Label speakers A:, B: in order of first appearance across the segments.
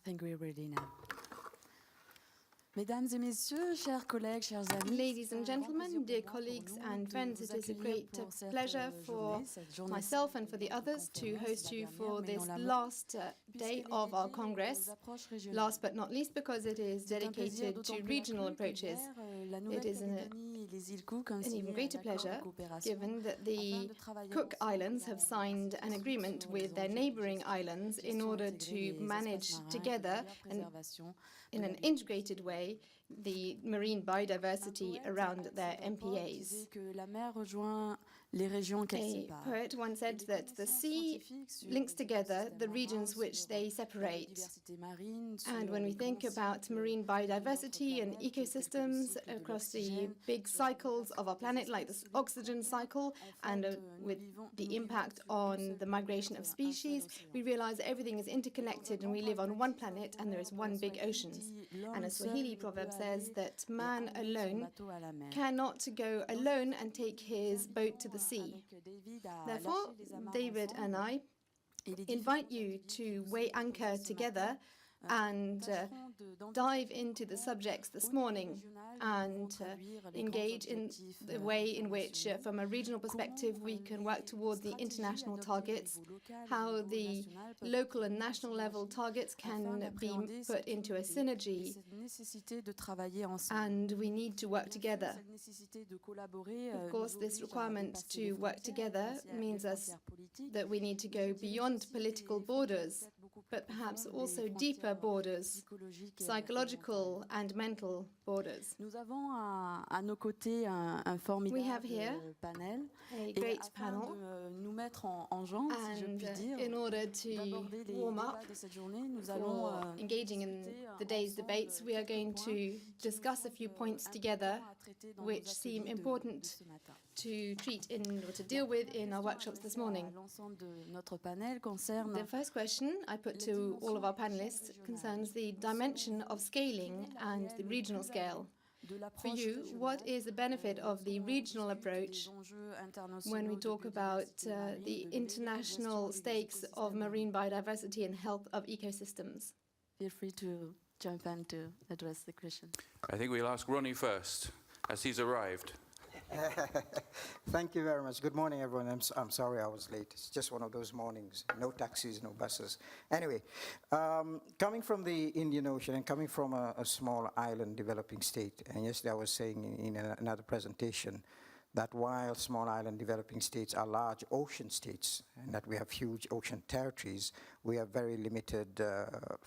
A: think we're ready now. Mesdames et messieurs, chers collègues, chers amis.
B: Ladies and gentlemen, dear colleagues and friends, it is a great pleasure for myself and for the others to host you for this last day of our Congress. Last but not least, because it is dedicated to regional approaches. It is an even greater pleasure, given that the Cook Islands have signed an agreement with their neighbouring islands in order to manage together and in an integrated way the marine biodiversity around their MPAs. A poet once said that the sea links together the regions which they separate. And when we think about marine biodiversity and ecosystems across the big cycles of our planet, like the oxygen cycle, and with the impact on the migration of species, we realize that everything is interconnected and we live on one planet and there is one big ocean. And a Swahili proverb says that man alone cannot go alone and take his boat to the sea. Therefore, David and I invite you to weigh anchor together and dive into the subjects this morning and engage in the way in which, from a regional perspective, we can work towards the international targets, how the local and national level targets can be put into a synergy, and we need to work together. Of course, this requirement to work together means that we need to go beyond political borders, but perhaps also deeper borders, psychological and mental borders. We have here a great panel, and in order to warm up for engaging in the day's debates, we are going to discuss a few points together which seem important to treat in or to deal with in our workshops this morning. The first question I put to all of our panelists concerns the dimension of scaling and the regional scale. For you, what is the benefit of the regional approach when we talk about the international stakes of marine biodiversity and health of ecosystems?
A: Feel free to jump in to address the question.
C: I think we'll ask Ronnie first, as he's arrived.
D: Thank you very much. Good morning, everyone. I'm sorry I was late. It's just one of those mornings. No taxis, no buses. Anyway, coming from the Indian Ocean and coming from a small island developing state, and yesterday I was saying in another presentation that while small island developing states are large ocean states and that we have huge ocean territories, we have very limited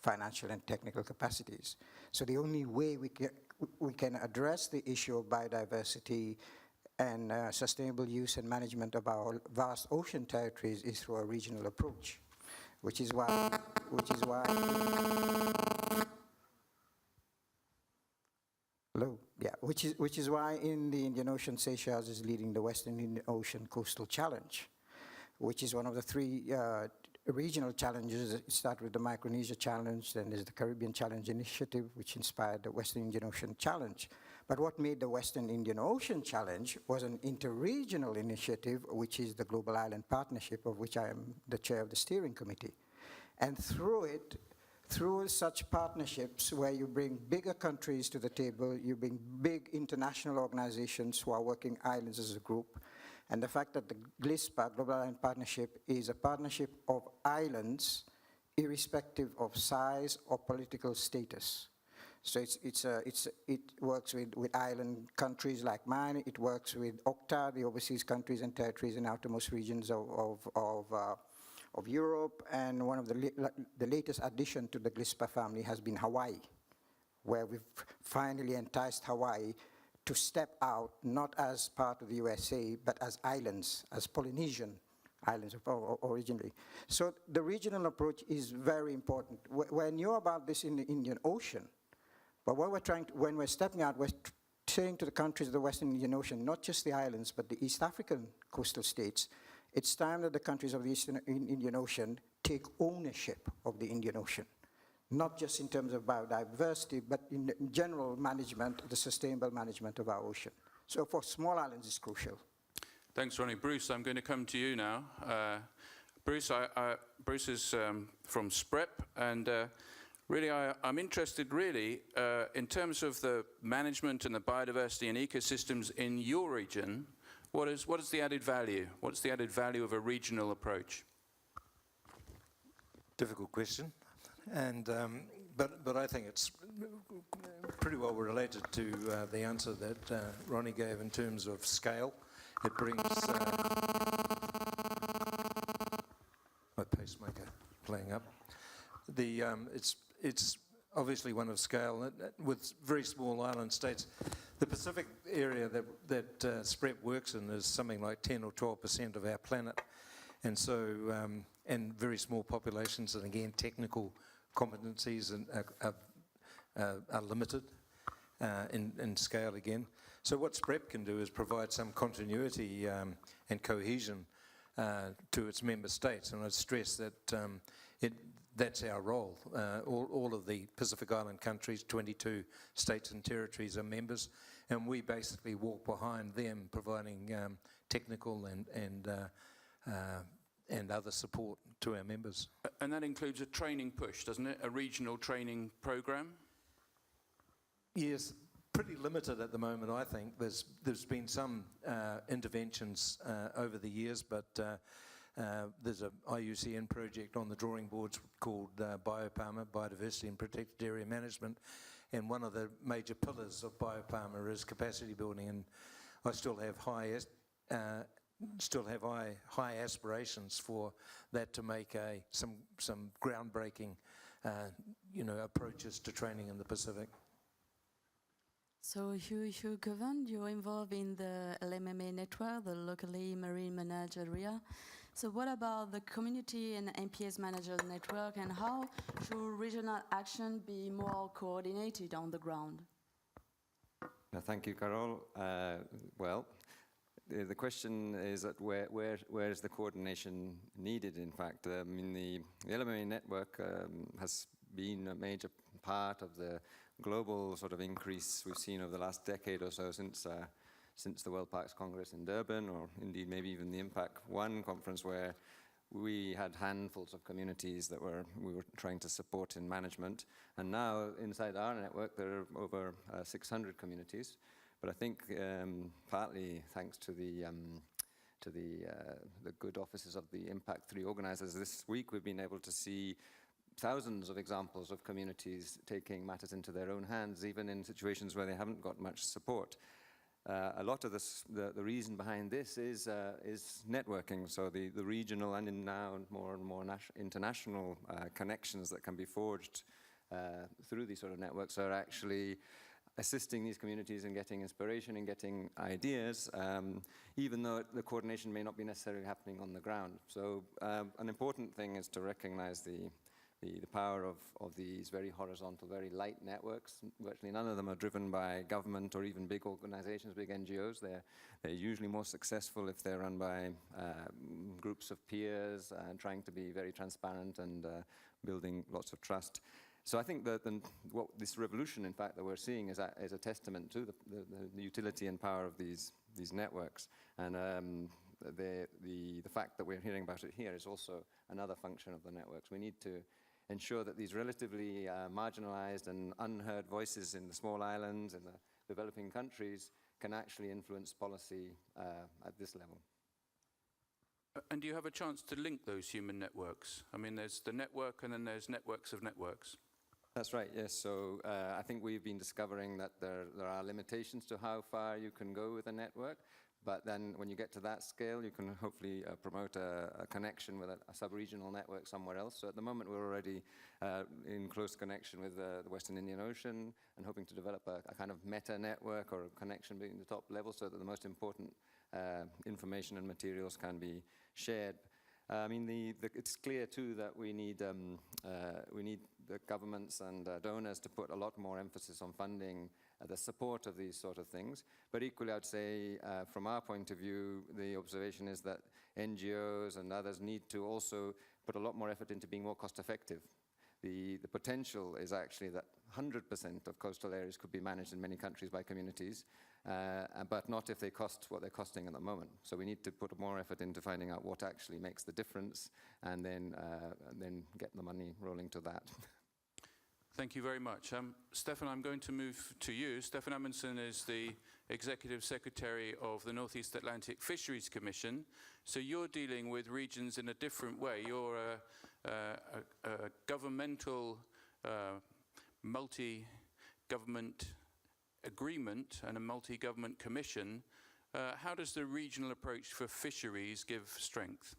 D: financial and technical capacities. So the only way we can address the issue of biodiversity and sustainable use and management of our vast ocean territories is through a regional approach, which is why in the Indian Ocean, Seychelles is leading the Western Indian Ocean Coastal Challenge, which is one of the three regional challenges. It started with the Micronesia Challenge, then there's the Caribbean Challenge Initiative, which inspired the Western Indian Ocean Challenge. But what made the Western Indian Ocean Challenge was an interregional initiative, which is the Global Island Partnership, of which I am the chair of the steering committee. And through such partnerships where you bring bigger countries to the table, you bring big international organizations who are working islands as a group, and the fact that the GLISPA, Global Island Partnership, is a partnership of islands irrespective of size or political status. So it works with island countries like mine. It works with OCTA, the overseas countries and territories in outermost regions of Europe. And one of the latest addition to the GLISPA family has been Hawaii, where we've finally enticed Hawaii to step out, not as part of the USA, but as islands, as Polynesian islands originally. So the regional approach is very important. We knew about this in the Indian Ocean, but what when we're stepping out, we're saying to the countries of the Western Indian Ocean, not just the islands, but the East African coastal states, it's time that the countries of the Eastern Indian Ocean take ownership of the Indian Ocean, not just in terms of biodiversity, but in general management, the sustainable management of our ocean. So for small islands, it's crucial.
C: Thanks, Ronnie. Bruce, I'm going to come to you now. Bruce is from SPREP, and Really, I'm interested really in terms of the management and the biodiversity and ecosystems in your region. What is the added value? What's the added value of a regional approach?
E: Difficult question, and but I think it's pretty well related to the answer that Ronnie gave in terms of scale. It brings my pacemaker playing up. It's obviously one of scale with very small island states. The Pacific area that SPREP works in is something like 10 or 12% of our planet, and so and very small populations, and again technical competencies are limited in scale again. So what SPREP can do is provide some continuity and cohesion to its member states, and I'd stress that that's our role. All of the Pacific Island countries, 22 states and territories, are members, and we basically walk behind them, providing technical and other support to our members.
C: And that includes a training push, doesn't it? A regional training program?
E: Yes, pretty limited at the moment, I think. There's been some interventions over the years, but there's a IUCN project on the drawing boards called BioPharma, Biodiversity and Protected Area Management, and one of the major pillars of BioPharma is capacity building, and I still have high aspirations for that to make some groundbreaking approaches to training in the Pacific.
A: So you govern, you're involved in the LMMA network, the locally marine managed area. So what about the community and MPS manager network, and how should regional action be more coordinated on the ground?
F: Thank you, Carol. Well, the question is that where is the coordination needed, in fact? I mean, the LMMA network has been a major part of the global sort of increase we've seen over the last decade or so since the World Parks Congress in Durban, or indeed maybe even the Impact 1 conference, where we had handfuls of communities that we were trying to support in management. And now inside our network there are over 600 communities. But I think partly thanks to the good offices of the Impact 3 organizers, this week we've been able to see thousands of examples of communities taking matters into their own hands, even in situations where they haven't got much support. A lot of the reason behind this is networking. So the regional and now more and more international connections that can be forged through these sort of networks are actually assisting these communities in getting inspiration and getting ideas, even though the coordination may not be necessarily happening on the ground. So an important thing is to recognize the power of these very horizontal, very light networks. Virtually none of them are driven by government or even big organizations, big NGOs. They're usually more successful if they're run by groups of peers and trying to be very transparent and building lots of trust. So I think that what this revolution, in fact, that we're seeing is a testament to the utility and power of these networks. And the fact that we're hearing about it here is also another function of the networks. We need to ensure that these relatively marginalized and unheard voices in the small islands and the developing countries can actually influence policy at this level.
C: And do you have a chance to link those human networks? I mean, there's the network and then there's networks of networks.
F: That's right, yes. So I think we've been discovering that there are limitations to how far you can go with a network. But then when you get to that scale, you can hopefully promote a connection with a sub-regional network somewhere else. So at the moment, we're already in close connection with the Western Indian Ocean and hoping to develop a kind of meta-network or a connection between the top levels so that the most important information and materials can be shared. I mean, it's clear, too, that we need the governments and donors to put a lot more emphasis on funding the support of these sort of things. But equally, I'd say, from our point of view, the observation is that NGOs and others need to also put a lot more effort into being more cost-effective. The potential is actually that 100% of coastal areas could be managed in many countries by communities, but not if they cost what they're costing at the moment. So we need to put more effort into finding out what actually makes the difference, and then get the money rolling to that.
C: Thank you very much. Stefan, I'm going to move to you. Stefan Amundsen is the Executive Secretary of the Northeast Atlantic Fisheries Commission. So you're dealing with regions in a different way. You're a governmental, multi-government agreement and a multi-government commission. How does the regional approach for fisheries give strength?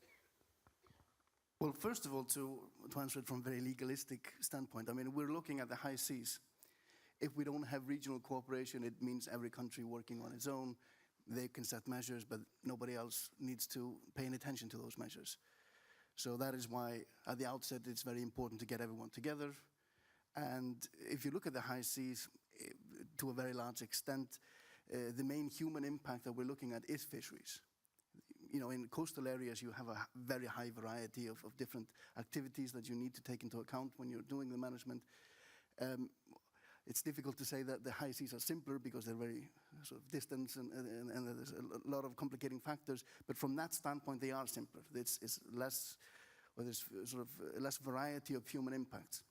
G: Well, first of all, to answer it from a very legalistic standpoint, I mean, we're looking at the high seas. If we don't have regional cooperation, it means every country working on its own. They can set measures, but nobody else needs to pay any attention to those measures. So that is why, at the outset, it's very important to get everyone together. And if you look at the high seas, to a very large extent, the main human impact that we're looking at is fisheries. You know, in coastal areas, you have a very high variety of different activities that you need to take into account when you're doing the management. It's difficult to say that the high seas are simpler because they're very sort of distant and there's a lot of complicating factors. But from that standpoint, they are simpler. It's less, or there's sort of less variety of human impacts.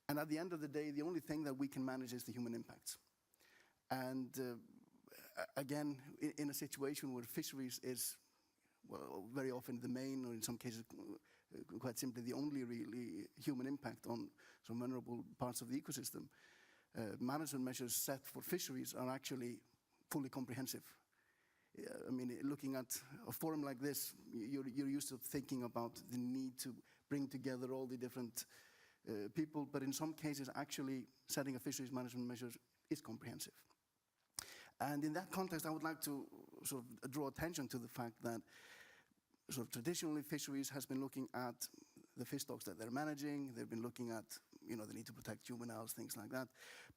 G: And at the end of the day, the only thing that we can manage is the human impacts. And again, in a situation where fisheries is, well, very often the main, or in some cases, quite simply the only really human impact on some vulnerable parts of the ecosystem, management measures set for fisheries are actually fully comprehensive. I mean, looking at a forum like this, you're used to thinking about the need to bring together all the different people, but in some cases, actually setting a fisheries management measure is comprehensive. And in that context, I would like to sort of draw attention to the fact that sort of traditionally fisheries has been looking at the fish stocks that they're managing. They've been looking at, you know, the need to protect juveniles, things like that.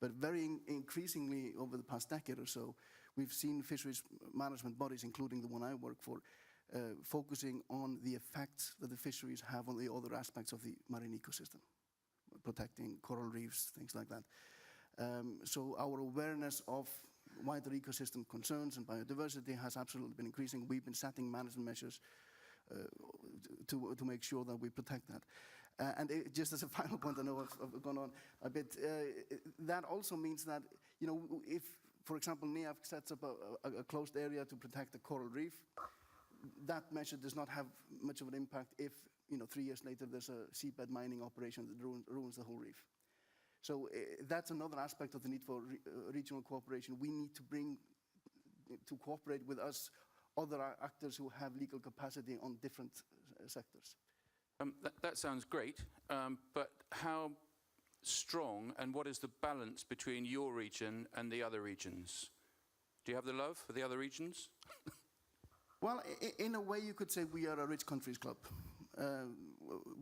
G: But very increasingly over the past decade or so, we've seen fisheries management bodies, including the one I work for, focusing on the effects that the fisheries have on the other aspects of the marine ecosystem, protecting coral reefs, things like that. So our awareness of wider ecosystem concerns and biodiversity has absolutely been increasing. We've been setting management measures to make sure that we protect that. And just as a final point, I know I've gone on a bit, that also means that, you know, if, for example, NEAF sets up a closed area to protect a coral reef, that measure does not have much of an impact if, you know, 3 years later there's a seabed mining operation that ruins the whole reef. So that's another aspect of the need for regional cooperation. We need to cooperate with us, other actors who have legal capacity on different sectors.
C: That sounds great, but how strong and what is the balance between your region and the other regions? Do you have the love for the other regions?
G: Well, in a way you could say we are a rich countries club.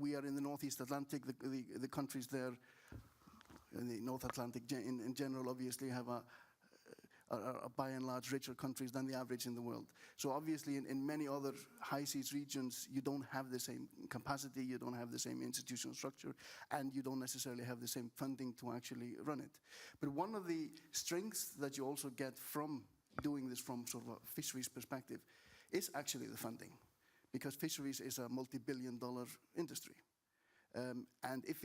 G: We are in the Northeast Atlantic. The countries there in the North Atlantic in general obviously have are by and large richer countries than the average in the world. So obviously in many other high seas regions you don't have the same capacity, you don't have the same institutional structure, and you don't necessarily have the same funding to actually run it. But one of the strengths that you also get from doing this from sort of a fisheries perspective is actually the funding, because fisheries is a multi-billion-dollar industry. And if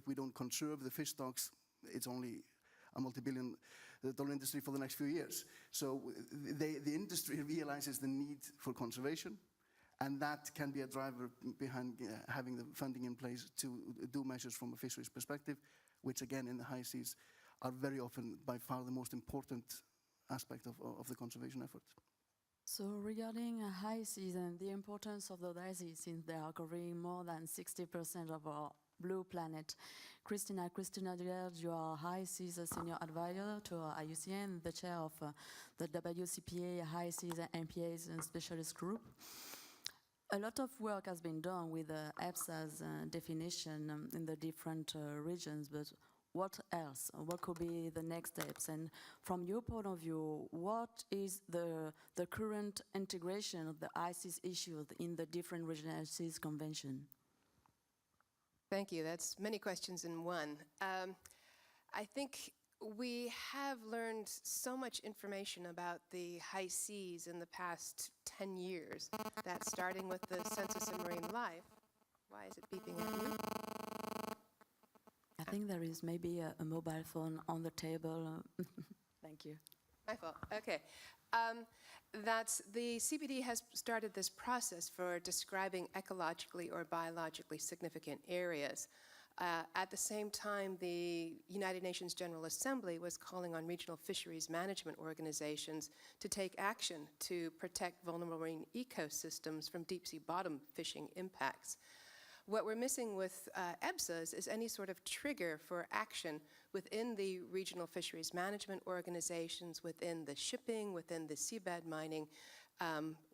G: we don't conserve the fish stocks, it's only a multi-billion-dollar industry for the next few years. So the industry realizes the need for conservation, and that can be a driver behind having the funding in place to do measures from a fisheries perspective, which again in the high seas are very often by far the most important aspect of the conservation effort.
A: So regarding high seas and the importance of the high seas, since they are covering more than 60% of our blue planet, Christina Dillard, you are High Seas Senior Advisor to IUCN, the chair of the WCPA High Seas MPAs and Specialist Group. A lot of work has been done with EFSA's definition in the different regions, but what else? What could be the next steps? And from your point of view, what is the current integration of the ICES issues in the different regional seas convention?
H: Thank you. That's many questions in one. I think we have learned so much information about the high seas in the past 10 years, that starting with the Census and Marine Life. Why is it beeping at you?
A: think there is maybe a mobile phone on the table. Thank you.
H: My fault. Okay. That the CBD has started this process for describing ecologically or biologically significant areas. At the same time, the United Nations General Assembly was calling on regional fisheries management organizations to take action to protect vulnerable marine ecosystems from deep-sea bottom fishing impacts. What we're missing with EBSAs is any sort of trigger for action within the regional fisheries management organizations, within the shipping, within the seabed mining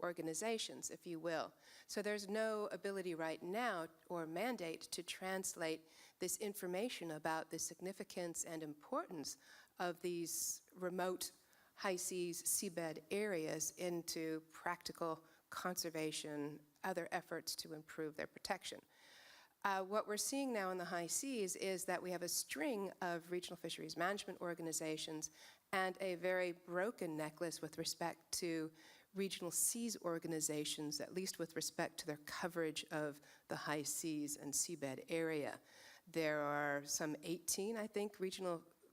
H: organizations, if you will. So there's no ability right now or mandate to translate this information about the significance and importance of these remote high seas seabed areas into practical conservation, other efforts to improve their protection. What we're seeing now in the high seas is that we have a string of regional fisheries management organizations and a very broken necklace with respect to regional seas organizations, at least with respect to their coverage of the high seas and seabed area. There are some 18, I think,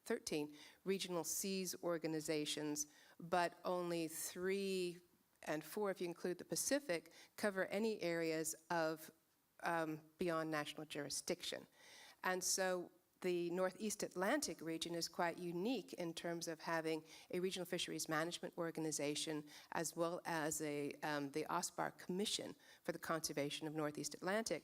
H: 13 regional seas organizations, but only 3 and 4, if you include the Pacific, cover any areas of beyond national jurisdiction. And so the Northeast Atlantic region is quite unique in terms of having a regional fisheries management organization as well as the OSPAR Commission for the Conservation of Northeast Atlantic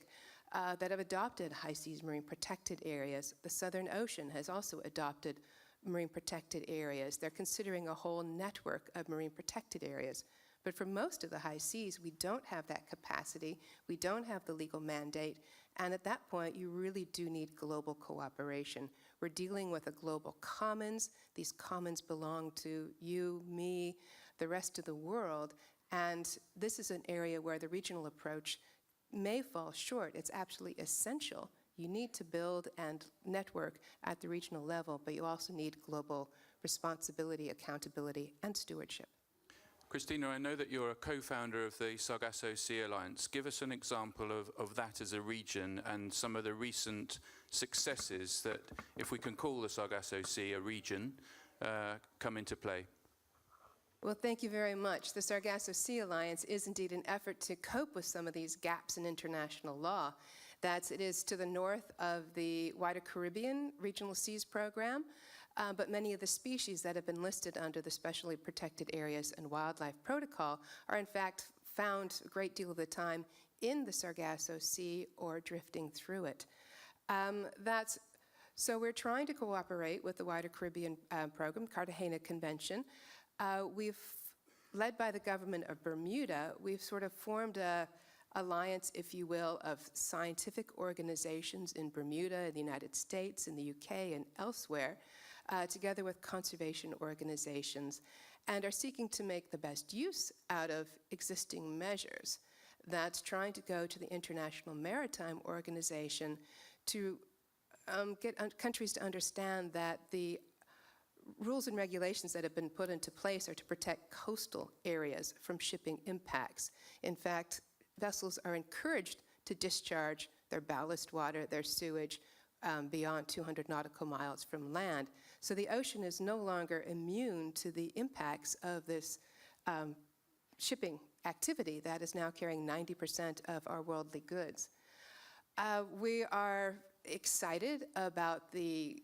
H: that have adopted high seas marine protected areas. The Southern Ocean has also adopted marine protected areas. They're considering a whole network of marine protected areas. But for most of the high seas, we don't have that capacity, we don't have the legal mandate, and at that point, you really do need global cooperation. We're dealing with a global commons. These commons belong to you, me, the rest of the world, and this is an area where the regional approach may fall short. It's absolutely essential. You need to build and network at the regional level, but you also need global responsibility, accountability, and stewardship.
C: Christina, I know that you're a co-founder of the Sargasso Sea Alliance. Give us an example of that as a region and some of the recent successes that, if we can call the Sargasso Sea a region, come into play.
H: Well, thank you very much. The Sargasso Sea Alliance is indeed an effort to cope with some of these gaps in international law. It is to the north of the wider Caribbean Regional Seas Program, but many of the species that have been listed under the Specially Protected Areas and Wildlife Protocol are in fact found a great deal of the time in the Sargasso Sea or drifting through it. So we're trying to cooperate with the wider Caribbean program, Cartagena Convention. Led by the government of Bermuda, we've sort of formed a alliance, if you will, of scientific organizations in Bermuda, in the United States, in the UK, and elsewhere, together with conservation organizations, and are seeking to make the best use out of existing measures. That's trying to go to the International Maritime Organization to get countries to understand that the rules and regulations that have been put into place are to protect coastal areas from shipping impacts. In fact, vessels are encouraged to discharge their ballast water, their sewage, beyond 200 nautical miles from land. So the ocean is no longer immune to the impacts of this shipping activity that is now carrying 90% of our worldly goods. We are excited about the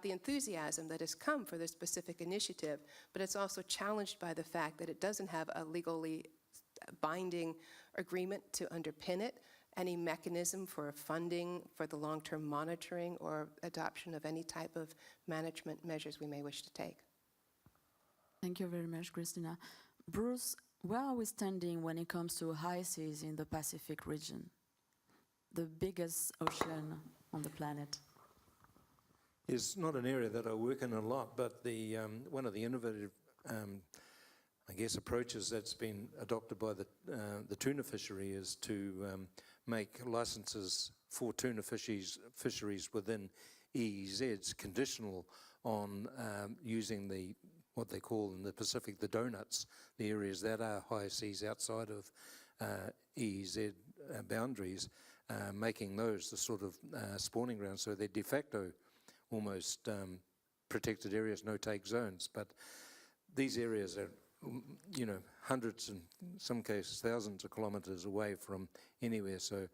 H: enthusiasm that has come for this specific initiative, but it's also challenged by the fact that it doesn't have a legally binding agreement to underpin it, any mechanism for funding for the long-term monitoring or adoption of any type of management measures we may wish to take.
A: Thank you very much, Christina. Bruce, where are we standing when it comes to high seas in the Pacific region, the biggest ocean on the planet?
E: It's not an area that I work in a lot, but one of the innovative, I guess, approaches that's been adopted by the tuna fishery is to make licenses for tuna fisheries within EEZs conditional on using what they call in the Pacific the donuts, the areas that are high seas outside of EEZ boundaries, making those the sort of spawning grounds, so they're de facto almost protected areas, no-take zones. But these areas are, you know, hundreds and in some cases thousands of kilometres away from anywhere, so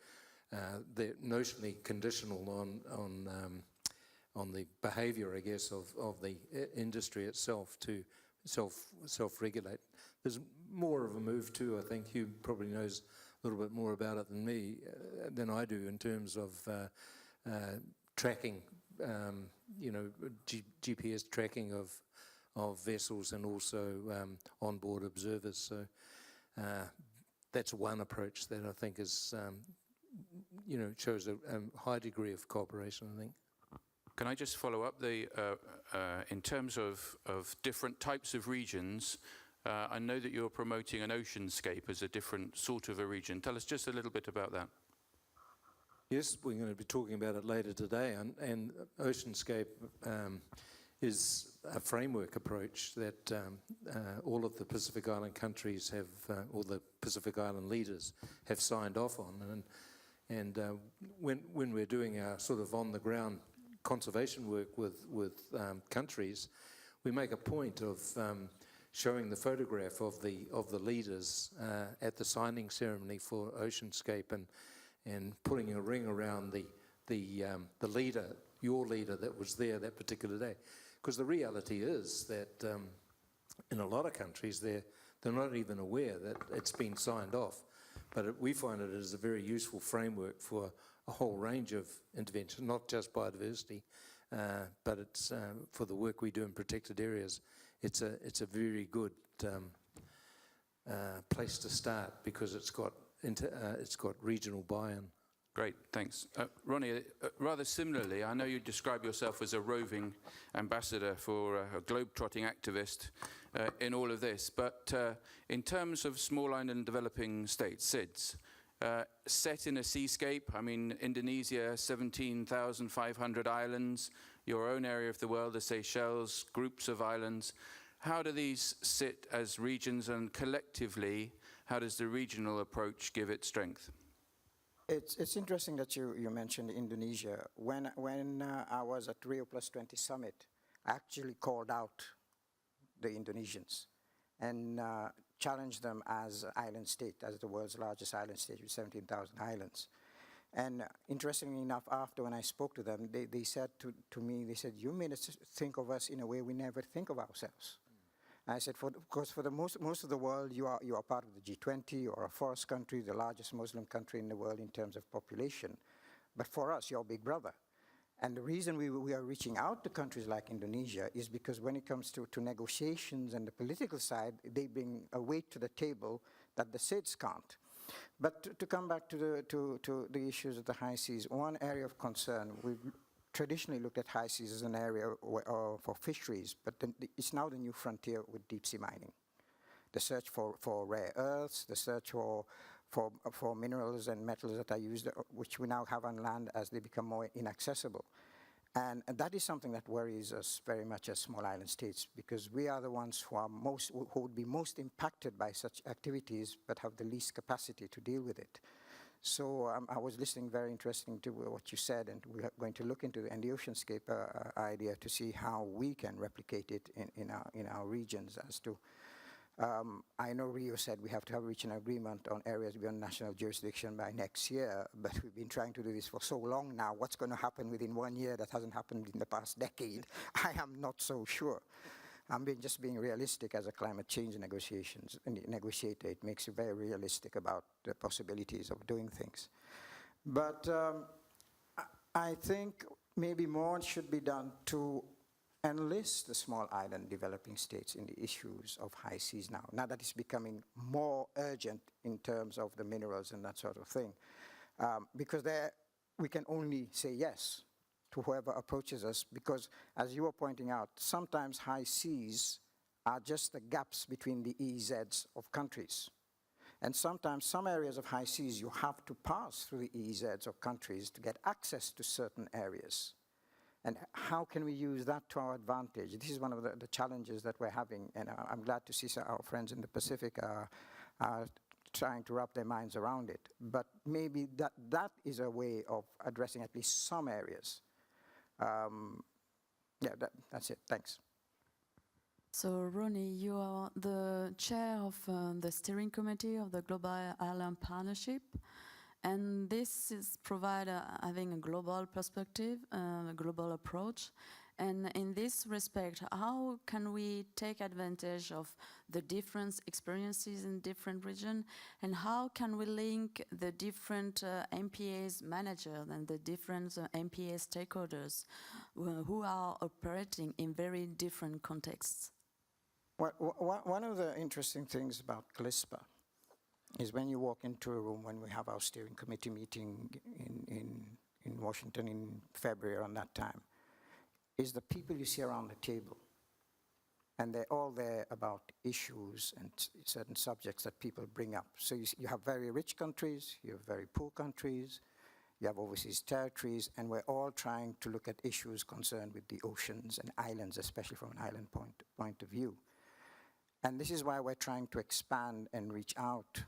E: they're notionally conditional on the behaviour, I guess, of the industry itself to self-regulate. There's more of a move too, I think. Hugh probably knows a little bit more about it than me, than I do, in terms of tracking, you know, GPS tracking of vessels and also onboard observers. So that's one approach that I think is, you know, shows a high degree of cooperation, I think.
C: Can I just follow up? In terms of different types of regions, I know that you're promoting an oceanscape as a different sort of a region. Tell us just a little bit about that.
E: Yes, we're going to be talking about it later today, and oceanscape is a framework approach that all of the Pacific Island countries have, all the Pacific Island leaders have signed off on. And when we're doing our sort of on-the-ground conservation work with countries, we make a point of showing the photograph of the leaders at the signing ceremony for oceanscape, and putting a ring around the leader, your leader that was there that particular day. Because the reality is that in a lot of countries they're not even aware that it's been signed off, but we find it as a very useful framework for a whole range of interventions, not just biodiversity, but it's for the work we do in protected areas. It's a very good place to start, because it's got regional buy-in.
C: Great, thanks. Ronnie, rather similarly, I know you describe yourself as a roving ambassador for a globe-trotting activist in all of this, but in terms of small island developing states, SIDS, set in a seascape, I mean, Indonesia, 17,500 islands, your own area of the world, the Seychelles, groups of islands. How do these sit as regions, and collectively, how does the regional approach give it strength?
D: It's interesting that you mentioned Indonesia. When I was at Rio Plus 20 Summit, I actually called out the Indonesians and challenged them as island state, as the world's largest island state with 17,000 islands. And interestingly enough, after when I spoke to them, they said to me, they said, you made us think of us in a way we never think of ourselves. I said, because for the most of the world, you are part of the G20, or a forest country, the largest Muslim country in the world in terms of population. But for us, you're big brother. And the reason we are reaching out to countries like Indonesia is because when it comes to negotiations and the political side, they bring a weight to the table that the SIDS can't. But to come back to the issues of the high seas, one area of concern, we've traditionally looked at high seas as an area for fisheries, but it's now the new frontier with deep sea mining. The search for rare earths, the search for minerals and metals that are used, which we now have on land as they become more inaccessible. And that is something that worries us very much as small island states, because we are the ones who would be most impacted by such activities, but have the least capacity to deal with it. So I was listening very interesting to what you said, and we're going to look into the oceanscape idea to see how we can replicate it in our regions. As to, I know Rio said we have to reach an agreement on areas beyond national jurisdiction by next year, but we've been trying to do this for so long now. What's going to happen within 1 year that hasn't happened in the past decade? I am not so sure. I'm just being realistic as a climate change negotiator. It makes you very realistic about the possibilities of doing things. But I think maybe more should be done to enlist the small island developing states in the issues of high seas now that it's becoming more urgent in terms of the minerals and that sort of thing. Because there we can only say yes to whoever approaches us, because as you were pointing out, sometimes high seas are just the gaps between the EEZs of countries. And sometimes some areas of high seas you have to pass through the EEZs of countries to get access to certain areas. And how can we use that to our advantage? This is one of the challenges that we're having, and I'm glad to see our friends in the Pacific are trying to wrap their minds around it. But maybe that is a way of addressing at least some areas. Yeah, that's it. Thanks.
A: So, Ronnie, you are the chair of the steering committee of the Global Island Partnership, and this is having a global perspective, a global approach. And in this respect, how can we take advantage of the different experiences in different regions, and how can we link the different MPAs managers and the different MPA stakeholders who are operating in very different contexts?
D: Well, one of the interesting things about GLISPA is when you walk into a room when we have our steering committee meeting in Washington in February around that time, is the people you see around the table. And they're all there about issues and certain subjects that people bring up. So you have very rich countries, you have very poor countries, you have overseas territories, and we're all trying to look at issues concerned with the oceans and islands, especially from an island point of view. And this is why we're trying to expand and reach out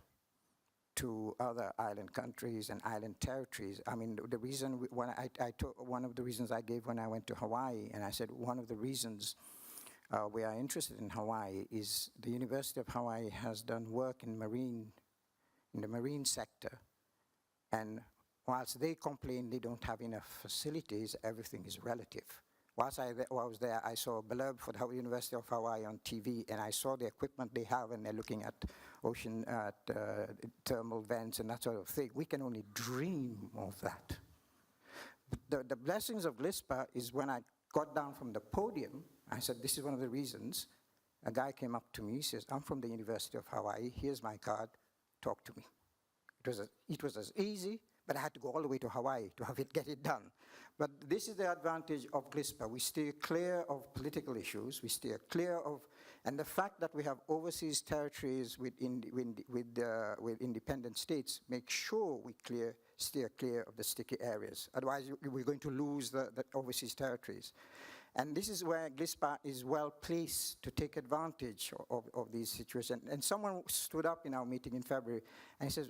D: to other island countries and island territories. I mean, the reason one of the reasons I gave when I went to Hawaii, and I said one of the reasons we are interested in Hawaii is the University of Hawaii has done work in the marine sector, and whilst they complain they don't have enough facilities, everything is relative. Whilst I was there, I saw a blurb for the University of Hawaii on TV, and I saw the equipment they have, and they're looking at ocean thermal vents and that sort of thing. We can only dream of that. The blessings of GLISPA is when I got down from the podium, I said, this is one of the reasons. A guy came up to me, he says, I'm from the University of Hawaii, here's my card, talk to me. It was as easy, but I had to go all the way to Hawaii to get it done. But this is the advantage of GLISPA. We steer clear of political issues. We steer clear of, and the fact that we have overseas territories with independent states make sure we steer clear of the sticky areas. Otherwise, we're going to lose the overseas territories. And this is where GLISPA is well placed to take advantage of these situations. And someone stood up in our meeting in February and he says,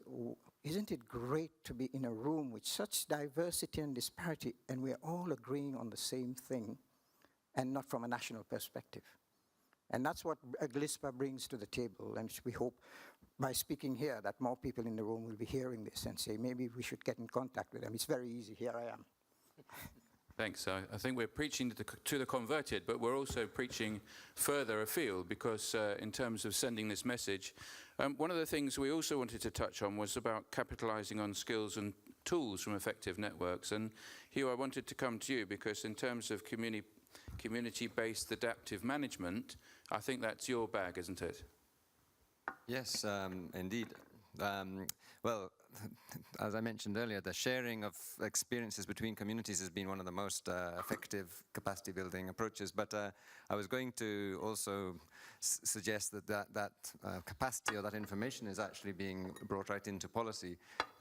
D: isn't it great to be in a room with such diversity and disparity, and we're all agreeing on the same thing, and not from a national perspective? And that's what GLISPA brings to the table, and we hope by speaking here that more people in the room will be hearing this and say, maybe we should get in contact with them. It's very easy, here I am.
C: Thanks. I think we're preaching to the converted, but we're also preaching further afield, because in terms of sending this message, one of the things we also wanted to touch on was about capitalizing on skills and tools from effective networks. And Hugh, I wanted to come to you, because in terms of community-based adaptive management, I think that's your bag, isn't it?
F: Yes, indeed. Well, as I mentioned earlier, the sharing of experiences between communities has been one of the most effective capacity building approaches. But I was going to also suggest that capacity or that information is actually being brought right into policy.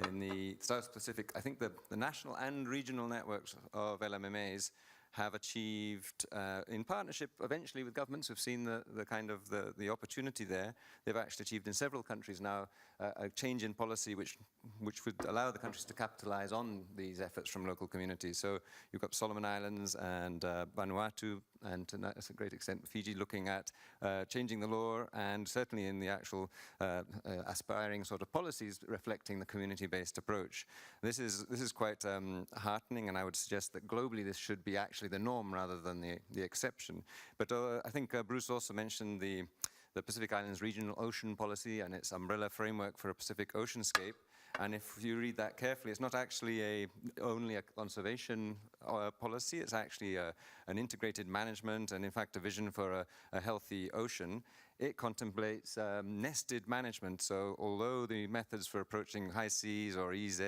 F: In the South Pacific, I think the national and regional networks of LMMAs have achieved, in partnership eventually with governments who've seen the kind of the opportunity there, they've actually achieved in several countries now a change in policy which would allow the countries to capitalize on these efforts from local communities. So you've got Solomon Islands and Vanuatu, and to a great extent Fiji, looking at changing the law, and certainly in the actual aspiring sort of policies reflecting the community-based approach. This is quite heartening, and I would suggest that globally this should be actually the norm rather than the exception. But I think Bruce also mentioned the Pacific Islands Regional Ocean Policy and its umbrella framework for a Pacific oceanscape. And if you read that carefully, it's not actually only a conservation policy, it's actually an integrated management and in fact a vision for a healthy ocean. It contemplates nested management, so although the methods for approaching high seas or EZ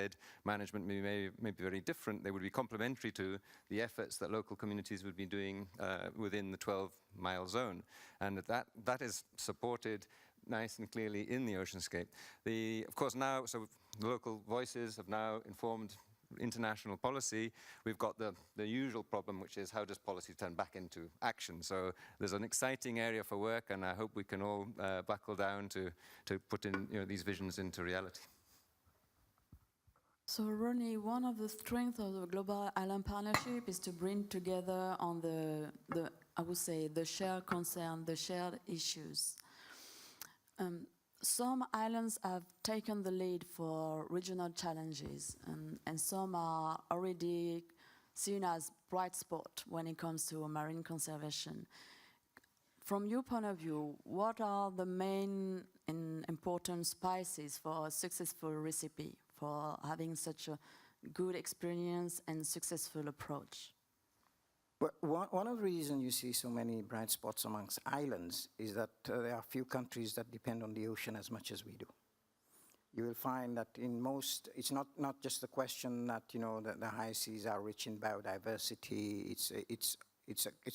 F: management may be very different, they would be complementary to the efforts that local communities would be doing within the 12-mile zone. And that is supported nice and clearly in the oceanscape. Of course now, so the local voices have now informed international policy, we've got the usual problem, which is how does policy turn back into action? So there's an exciting area for work, and I hope we can all buckle down to put in these visions into reality.
A: So Ronnie, one of the strengths of the Global Island Partnership is to bring together on I would say, the shared concern, the shared issues. Some islands have taken the lead for regional challenges, and some are already seen as bright spot when it comes to marine conservation. From your point of view, what are the main and important spices for a successful recipe, for having such a good experience and successful approach?
D: Well, one of the reasons you see so many bright spots amongst islands is that there are few countries that depend on the ocean as much as we do. You will find that in most, it's not just a question that, the high seas are rich in biodiversity, it's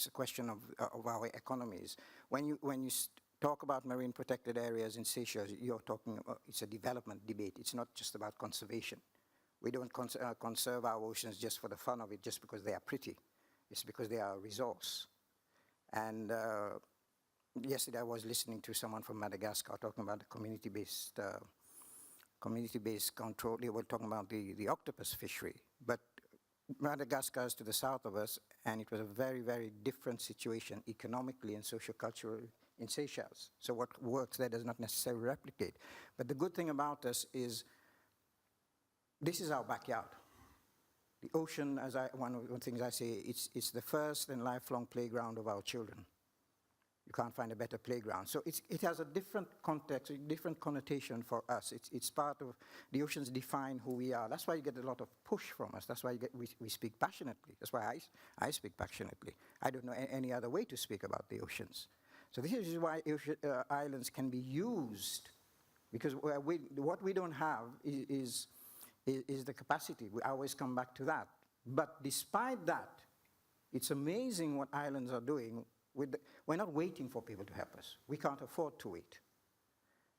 D: a question of our economies. When you talk about marine protected areas in Seychelles, you're talking about, it's a development debate. It's not just about conservation. We don't conserve our oceans just for the fun of it, just because they are pretty. It's because they are a resource. And yesterday I was listening to someone from Madagascar talking about the community-based control. They were talking about the octopus fishery. But Madagascar is to the south of us, and it was a very, very different situation economically and socioculturally in Seychelles. So what works there does not necessarily replicate. But the good thing about us is this is our backyard. The ocean, one of the things I say, it's the first and lifelong playground of our children. You can't find a better playground. So it has a different context, a different connotation for us. It's part of, the oceans define who we are. That's why you get a lot of push from us. That's why we speak passionately. That's why I speak passionately. I don't know any other way to speak about the oceans. So this is why islands can be used, because what we don't have is the capacity. We always come back to that. But despite that, it's amazing what islands are doing. We're not waiting for people to help us. We can't afford to wait.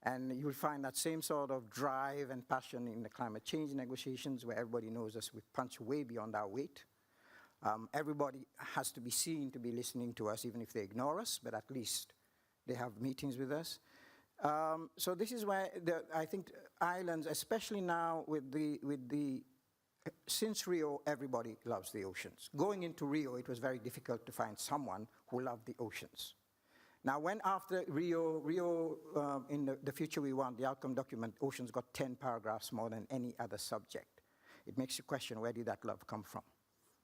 D: And you'll find that same sort of drive and passion in the climate change negotiations, where everybody knows us, we punch way beyond our weight. Everybody has to be seen to be listening to us, even if they ignore us, but at least they have meetings with us. So this is why I think islands, especially now since Rio, everybody loves the oceans. Going into Rio, it was very difficult to find someone who loved the oceans. Now, when after Rio, in the future we want, the outcome document, oceans got 10 paragraphs more than any other subject. It makes you question, where did that love come from?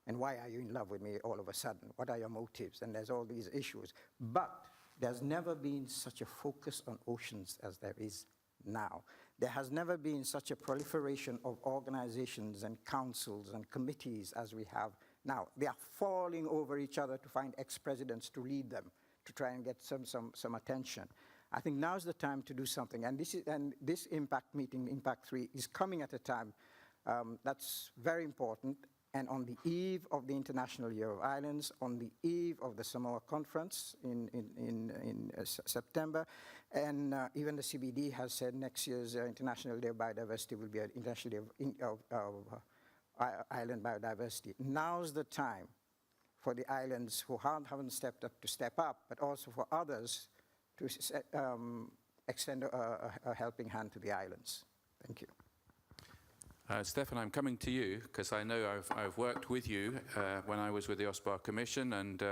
D: And why are you in love with me all of a sudden? What are your motives? And there's all these issues. But there's never been such a focus on oceans as there is now. There has never been such a proliferation of organizations and councils and committees as we have now. They are falling over each other to find ex-presidents to lead them, to try and get some attention. I think now's the time to do something. And this impact meeting, Impact 3, is coming at a time that's very important. And on the eve of the International Year of Islands, on the eve of the Samoa Conference in September, and even the CBD has said next year's International Day of Biodiversity will be an International Day of Island Biodiversity. Now's the time for the islands who haven't stepped up to step up, but also for others to extend a helping hand to the islands. Thank you.
C: Stefan, I'm coming to you because I know I've worked with you when I was with the OSPAR Commission and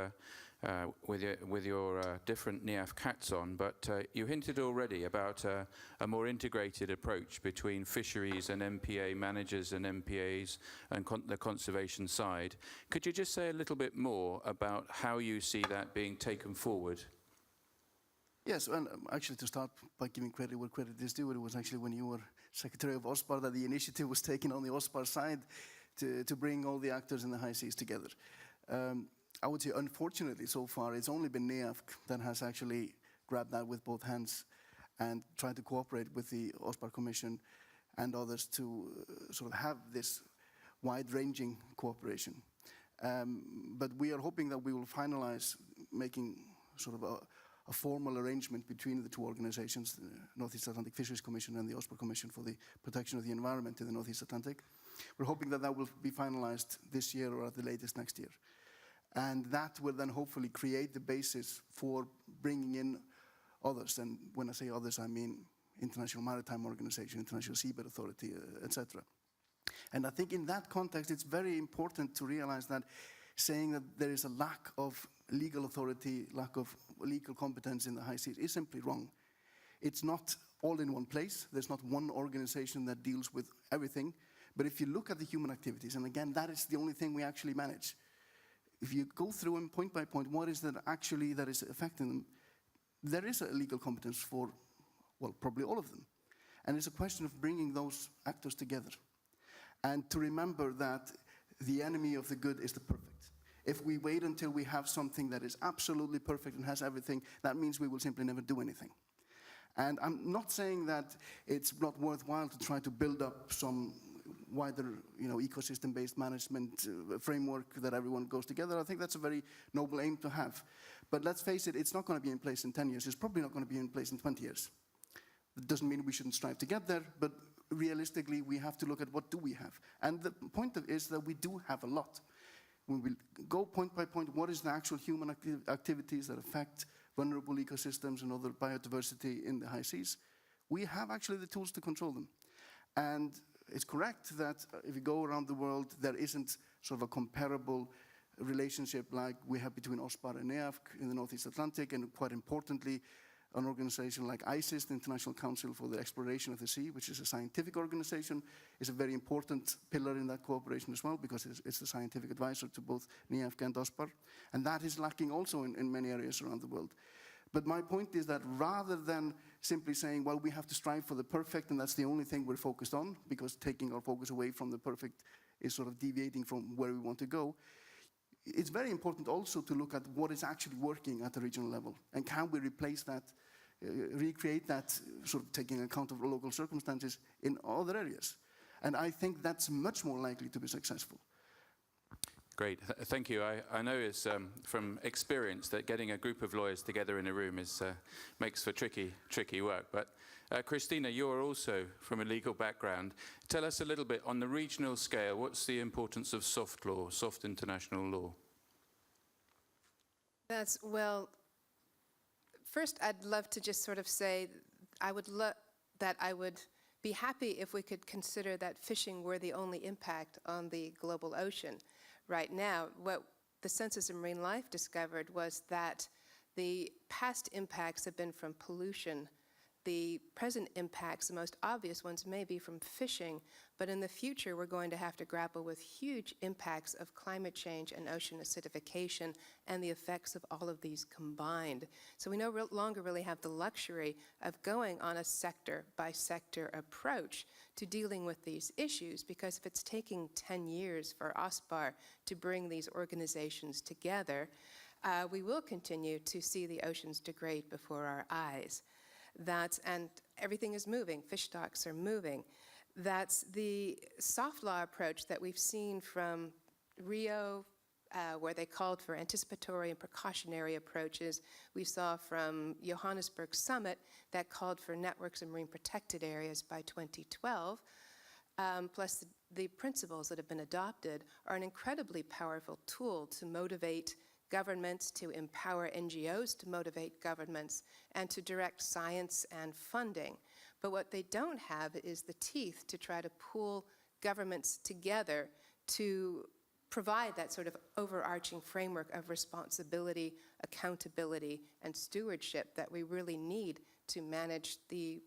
C: with your different NIAF cats on, but you hinted already about a more integrated approach between fisheries and MPA managers and MPAs and the conservation side. Could you just say a little bit more about how you see that being taken forward?
G: Yes, and actually to start by giving credit where credit is due, it was actually when you were Secretary of OSPAR that the initiative was taken on the OSPAR side to bring all the actors in the high seas together. I would say, unfortunately, so far, it's only been NIAF that has actually grabbed that with both hands and tried to cooperate with the OSPAR Commission and others to sort of have this wide-ranging cooperation. But we are hoping that we will finalize making sort of a formal arrangement between the two organizations, the Northeast Atlantic Fisheries Commission and the OSPAR Commission for the Protection of the Environment in the Northeast Atlantic. We're hoping that that will be finalized this year or at the latest next year. And that will then hopefully create the basis for bringing in others. And when I say others, I mean International Maritime Organization, International Seabed Authority, etc. And I think in that context, it's very important to realize that saying that there is a lack of legal authority, lack of legal competence in the high seas is simply wrong. It's not all in one place. There's not one organization that deals with everything. But if you look at the human activities, and again, that is the only thing we actually manage. If you go through them point by point, what is that actually that is affecting them? There is a legal competence for, well, probably all of them. And it's a question of bringing those actors together. And to remember that the enemy of the good is the perfect. If we wait until we have something that is absolutely perfect and has everything, that means we will simply never do anything. And I'm not saying that it's not worthwhile to try to build up some wider, ecosystem-based management framework that everyone goes together. I think that's a very noble aim to have. But let's face it, it's not going to be in place in 10 years. It's probably not going to be in place in 20 years. It doesn't mean we shouldn't strive to get there, but realistically, we have to look at what do we have. And the point is that we do have a lot. When we go point by point, what is the actual human activities that affect vulnerable ecosystems and other biodiversity in the high seas? We have actually the tools to control them. And it's correct that if you go around the world, there isn't sort of a comparable relationship like we have between OSPAR and NEAFC in the Northeast Atlantic, and quite importantly, an organization like ICES, the International Council for the Exploration of the Sea, which is a scientific organization, is a very important pillar in that cooperation as well, because it's the scientific advisor to both NEAFC and OSPAR. And that is lacking also in many areas around the world. But my point is that rather than simply saying, well, we have to strive for the perfect, and that's the only thing we're focused on, because taking our focus away from the perfect is sort of deviating from where we want to go, it's very important also to look at what is actually working at the regional level, and can we replace that, recreate that, sort of taking account of local circumstances in other areas. And I think that's much more likely to be successful.
C: Great, thank you. I know it's from experience that getting a group of lawyers together in a room makes for tricky work. But Christina, you're also from a legal background. Tell us a little bit on the regional scale, what's the importance of soft law, soft international law?
H: Well, first I'd love to just sort of say I would be happy if we could consider that fishing were the only impact on the global ocean. Right now, what the Census of Marine Life discovered was that the past impacts have been from pollution. The present impacts, the most obvious ones, may be from fishing, but in the future we're going to have to grapple with huge impacts of climate change and ocean acidification and the effects of all of these combined. So we no longer really have the luxury of going on a sector-by-sector approach to dealing with these issues, because if it's taking 10 years for OSPAR to bring these organizations together, we will continue to see the oceans degrade before our eyes. And everything is moving, fish stocks are moving. That's the soft law approach that we've seen from Rio, where they called for anticipatory and precautionary approaches. We saw from Johannesburg Summit that called for networks of marine protected areas by 2012. Plus the principles that have been adopted are an incredibly powerful tool to motivate governments, to empower NGOs to motivate governments, and to direct science and funding. But what they don't have is the teeth to try to pull governments together to provide that sort of overarching framework of responsibility, accountability, and stewardship that we really need to manage the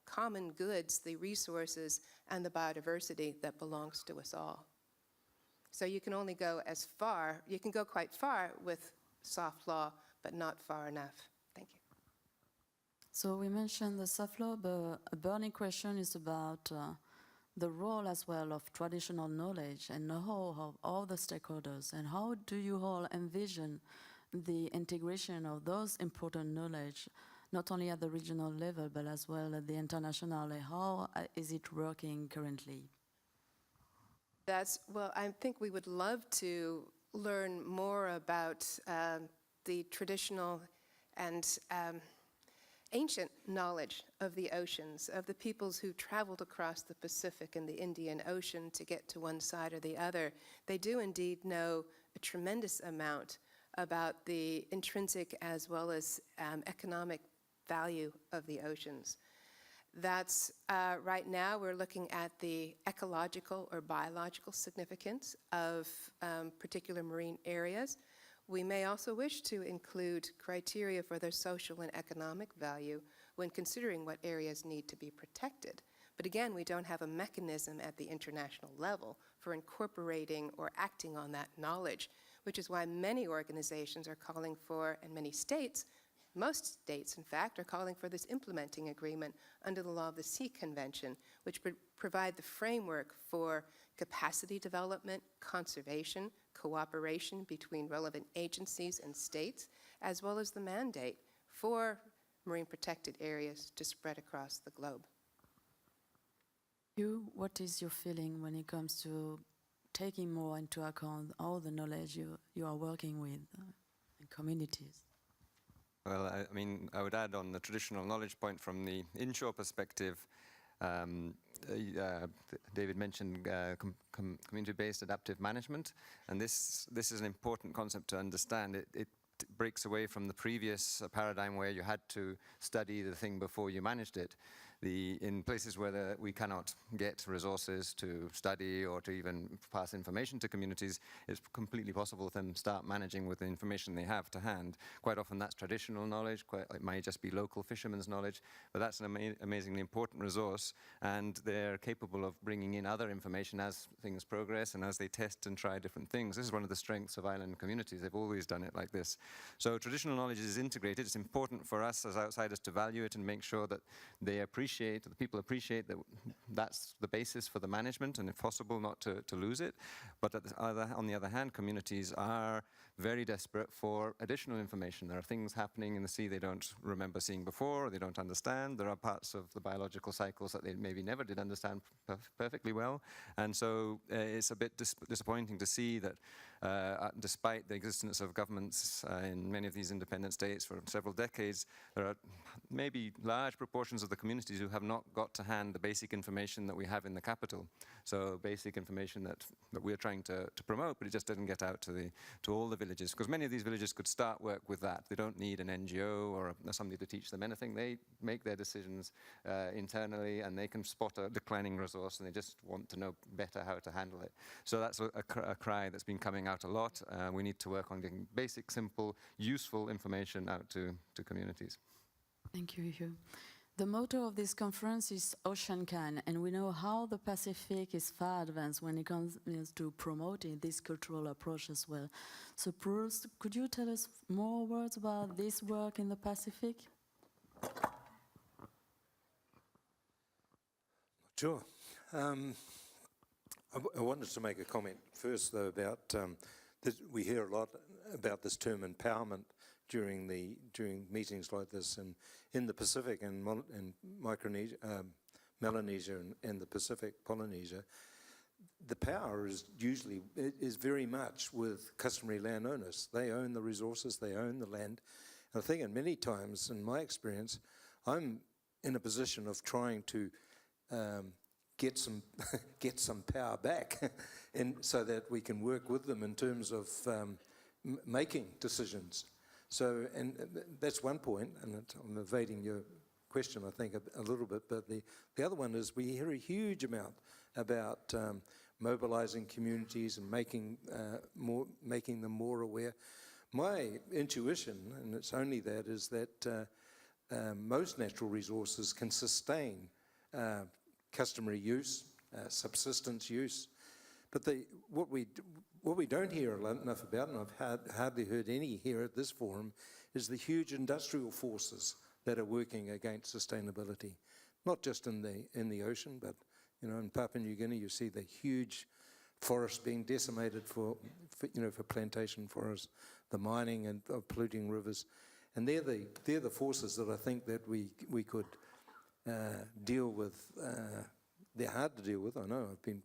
H: common goods, the resources, and the biodiversity that belongs to us all. So you can only go as far, you can go quite far with soft law, but not far enough. Thank you.
A: So we mentioned the soft law, but a burning question is about the role as well of traditional knowledge and know-how of all the stakeholders, and how do you all envision the integration of those important knowledge, not only at the regional level, but as well at the international level? How is it working currently?
H: Well, I think we would love to learn more about the traditional and ancient knowledge of the oceans, of the peoples who traveled across the Pacific and the Indian Ocean to get to one side or the other. They do indeed know a tremendous amount about the intrinsic as well as economic value of the oceans. That's right now we're looking at the ecological or biological significance of particular marine areas. We may also wish to include criteria for their social and economic value when considering what areas need to be protected. But again, we don't have a mechanism at the international level for incorporating or acting on that knowledge, which is why many organizations are calling for, and many states, most states in fact, are calling for this implementing agreement under the Law of the Sea Convention, which provide the framework for capacity development, conservation, cooperation between relevant agencies and states, as well as the mandate for marine protected areas to spread across the globe.
A: What is your feeling when it comes to taking more into account all the knowledge you are working with in communities?
F: Well, I mean, I would add on the traditional knowledge point from the inshore perspective. David mentioned community-based adaptive management, and this is an important concept to understand. It breaks away from the previous paradigm where you had to study the thing before you managed it. In places where we cannot get resources to study or to even pass information to communities, it's completely possible for them to start managing with the information they have to hand. Quite often that's traditional knowledge, it might just be local fishermen's knowledge, but that's an amazingly important resource, and they're capable of bringing in other information as things progress and as they test and try different things. This is one of the strengths of island communities. They've always done it like this. So traditional knowledge is integrated. It's important for us as outsiders to value it and make sure that the people appreciate that that's the basis for the management, and if possible not to lose it. But on the other hand, communities are very desperate for additional information. There are things happening in the sea they don't remember seeing before, or they don't understand. There are parts of the biological cycles that they maybe never did understand perfectly well. And so it's a bit disappointing to see that despite the existence of governments in many of these independent states for several decades, there are maybe large proportions of the communities who have not got to hand the basic information that we have in the capital. So basic information that we're trying to promote, but it just doesn't get out to all the villages, because many of these villages could start work with that. They don't need an NGO or somebody to teach them anything. They make their decisions internally, and they can spot a declining resource, and they just want to know better how to handle it. So that's a cry that's been coming out a lot. We need to work on getting basic, simple, useful information out to communities.
A: Thank you, Hugh. The motto of this conference is Ocean Can, and we know how the Pacific is far advanced when it comes to promoting this cultural approach as well. So Bruce, could you tell us more words about this work in the Pacific?
E: Sure. I wanted to make a comment first, though, about we hear a lot about this term empowerment during meetings like this, and in the Pacific and Micronesia, Melanesia, and the Pacific, Polynesia, the power is very much with customary landowners. They own the resources, they own the land. And I think, in many times, in my experience, I'm in a position of trying to get some power back, and so that we can work with them in terms of making decisions. So, and that's one point, and I'm evading your question, I think, a little bit, but the other one is we hear a huge amount about mobilizing communities and making them more aware. My intuition, and it's only that, is that most natural resources can sustain customary use, subsistence use, but what we don't hear enough about, and I've hardly heard any here at this forum, is the huge industrial forces that are working against sustainability, not just in the ocean, but in Papua New Guinea you see the huge forests being decimated for plantation forests, the mining and of polluting rivers, and they're the forces that I think that we could deal with. They're hard to deal with. I know I've been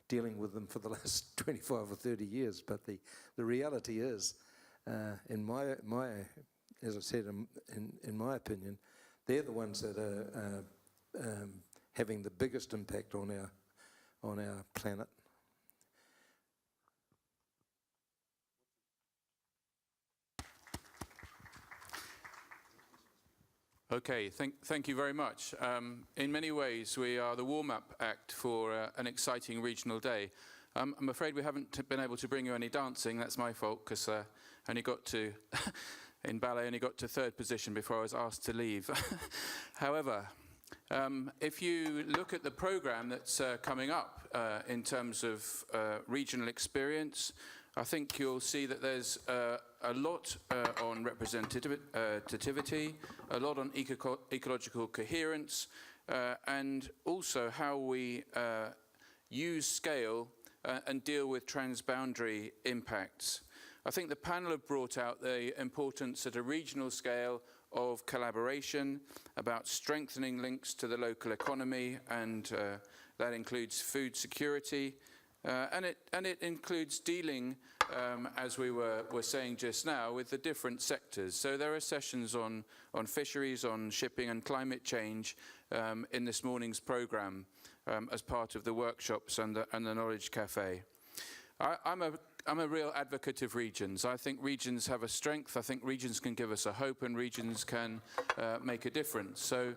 E: dealing with them for the last 25 or 30 years, but the reality is, as I said, in my opinion, they're the ones that are having the biggest impact on our planet.
C: Okay, thank you very much. In many ways, we are the warm-up act for an exciting regional day. I'm afraid we haven't been able to bring you any dancing. That's my fault, because only got to, in ballet, only got to third position before I was asked to leave. However, if you look at the program that's coming up in terms of regional experience, I think you'll see that there's a lot on representativity, a lot on ecological coherence, and also how we use scale and deal with transboundary impacts. I think the panel have brought out the importance at a regional scale of collaboration, about strengthening links to the local economy, and that includes food security. And it includes dealing, as we were saying just now, with the different sectors. So there are sessions on fisheries, on shipping and climate change in this morning's programme as part of the workshops and the Knowledge Cafe. I'm a real advocate of regions. I think regions have a strength. I think regions can give us a hope, and regions can make a difference. So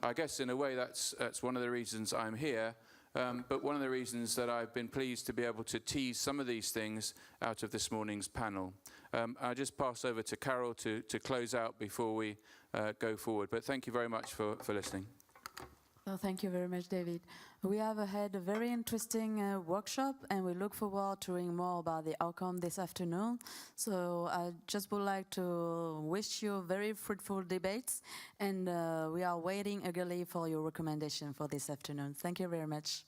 C: I guess in a way that's one of the reasons I'm here. But one of the reasons that I've been pleased to be able to tease some of these things out of this morning's panel. I'll just pass over to Carol to close out before we go forward. But thank you very much for listening.
A: Well, thank you very much, David. We have ahead a very interesting workshop, and we look forward to hearing more about the outcome this afternoon. So I just would like to wish you very fruitful debates, and we are waiting eagerly for your recommendation for this afternoon. Thank you very much.